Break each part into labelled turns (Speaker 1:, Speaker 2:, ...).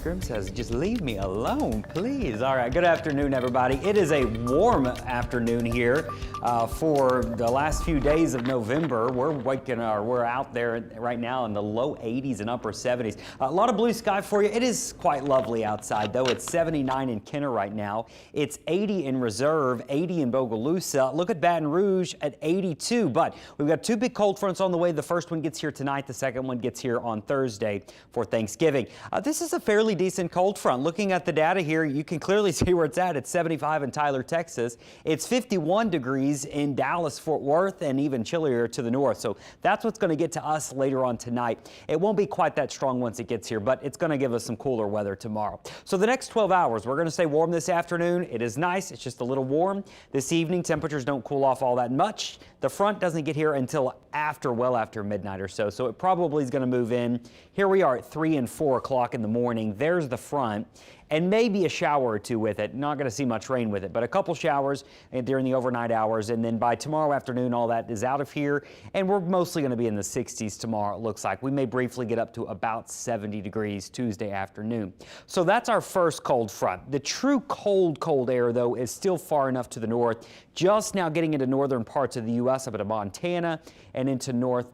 Speaker 1: Scrim says, just leave me alone, please. All right, good afternoon, everybody. It is a warm afternoon here for the last few days of November. We're out there right now in the low 80s and upper 70s. A lot of blue sky for you. It is quite lovely outside, though. It's 79 in Kenner right now. It's 80 in Reserve, 80 in Bogalusa. Look at Baton Rouge at 82. But we've got two big cold fronts on the way. The first one gets here tonight. The second one gets here on Thursday for Thanksgiving. This is a fairly decent cold front. Looking at the data here, you can clearly see where it's at. It's 75 in Tyler, Texas. It's 51 degrees in Dallas, Fort Worth, and even chillier to the north. So that's what's going to get to us later on tonight. It won't be quite that strong once it gets here, but it's going to give us some cooler weather tomorrow. So the next 12 hours, we're going to stay warm this afternoon. It is nice. It's just a little warm. This evening, temperatures don't cool off all that much. The front doesn't get here until well after midnight or so. So it probably is going to move in. Here we are at 3 and 4 o'clock in the morning. There's the front, and maybe a shower or two with it. Not going to see much rain with it, but a couple showers during the overnight hours. And then by tomorrow afternoon, all that is out of here. And we're mostly going to be in the 60s tomorrow, it looks like. We may briefly get up to about 70 degrees Tuesday afternoon. So that's our first cold front. The true cold air, though, is still far enough to the north. Just now getting into northern parts of the U.S., up into Montana and into North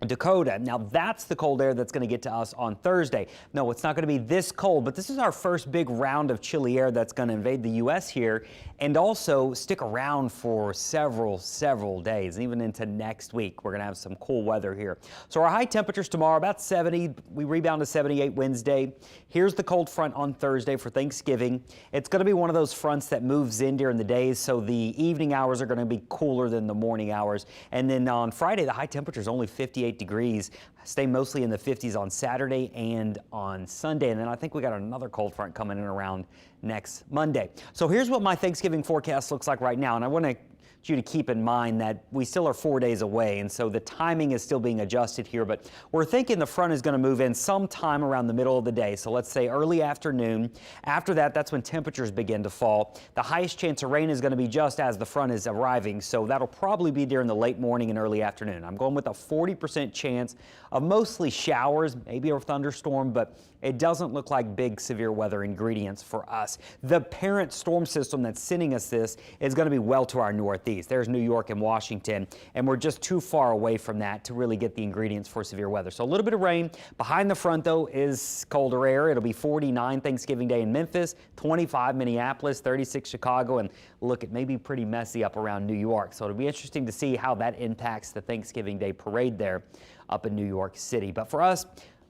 Speaker 1: Dakota. Now that's the cold air that's going to get to us on Thursday. No, it's not going to be this cold, but this is our first big round of chilly air that's going to invade the U.S. here and also stick around for several days, even into next week. We're going to have some cool weather here. So our high temperatures tomorrow, about 70. We rebound to 78 Wednesday. Here's the cold front on Thursday for Thanksgiving. It's going to be one of those fronts that moves in during the days, so the evening hours are going to be cooler than the morning hours. And then on Friday, the high temperature is only 58 degrees. Stay mostly in the 50s on Saturday and on Sunday. And then I think we got another cold front coming in around next Monday. So here's what my Thanksgiving forecast looks like right now. And I want you to keep in mind that we still are 4 days away, and so the timing is still being adjusted here, but we're thinking the front is going to move in sometime around the middle of the day. So let's say early afternoon. After that, that's when temperatures begin to fall. The highest chance of rain is going to be just as the front is arriving, so that'll probably be during the late morning and early afternoon. I'm going with a 40% chance of mostly showers, maybe a thunderstorm, but it doesn't look like big severe weather ingredients for us. The parent storm system that's sending us this is going to be well to our northeast. There's New York and Washington, and we're just too far away from that to really get the ingredients for severe weather. So a little bit of rain. Behind the front, though, is colder air. It'll be 49 Thanksgiving Day in Memphis, 25 Minneapolis, 36 Chicago, and look, it may be pretty messy up around New York. So it'll be interesting to see how that impacts the Thanksgiving Day parade there up in New York City. But for us,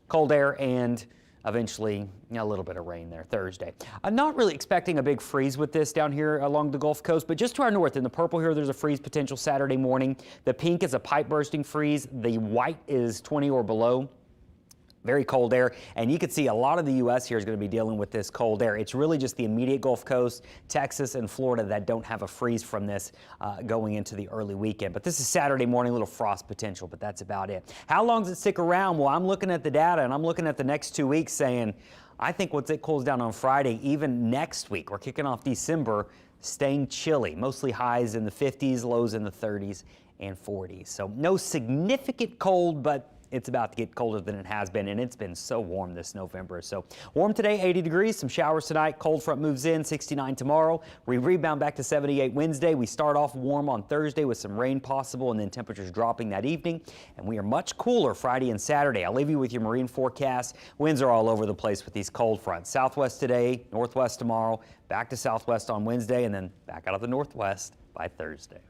Speaker 1: cold air and eventually a little bit of rain there Thursday. I'm not really expecting a big freeze with this down here along the Gulf Coast, but just to our north in the purple here, there's a freeze potential Saturday morning. The pink is a pipe bursting freeze. The white is 20 or below. Very cold air, and you can see a lot of the U.S. here is going to be dealing with this cold air. It's really just the immediate Gulf Coast, Texas and Florida that don't have a freeze from this going into the early weekend. But this is Saturday morning, a little frost potential, but that's about it. How long does it stick around? Well, I'm looking at the data, and I'm looking at the next 2 weeks saying, I think once it cools down on Friday, even next week, we're kicking off December, staying chilly, mostly highs in the 50s, lows in the 30s and 40s. So no significant cold, but it's about to get colder than it has been, and it's been so warm this November. So warm today, 80 degrees, some showers tonight. Cold front moves in, 69 tomorrow. We rebound back to 78 Wednesday. We start off warm on Thursday with some rain possible, and then temperatures dropping that evening. And we are much cooler Friday and Saturday. I'll leave you with your marine forecast. Winds are all over the place with these cold fronts. Southwest today, northwest tomorrow, back to southwest on Wednesday, and then back out of the northwest by Thursday.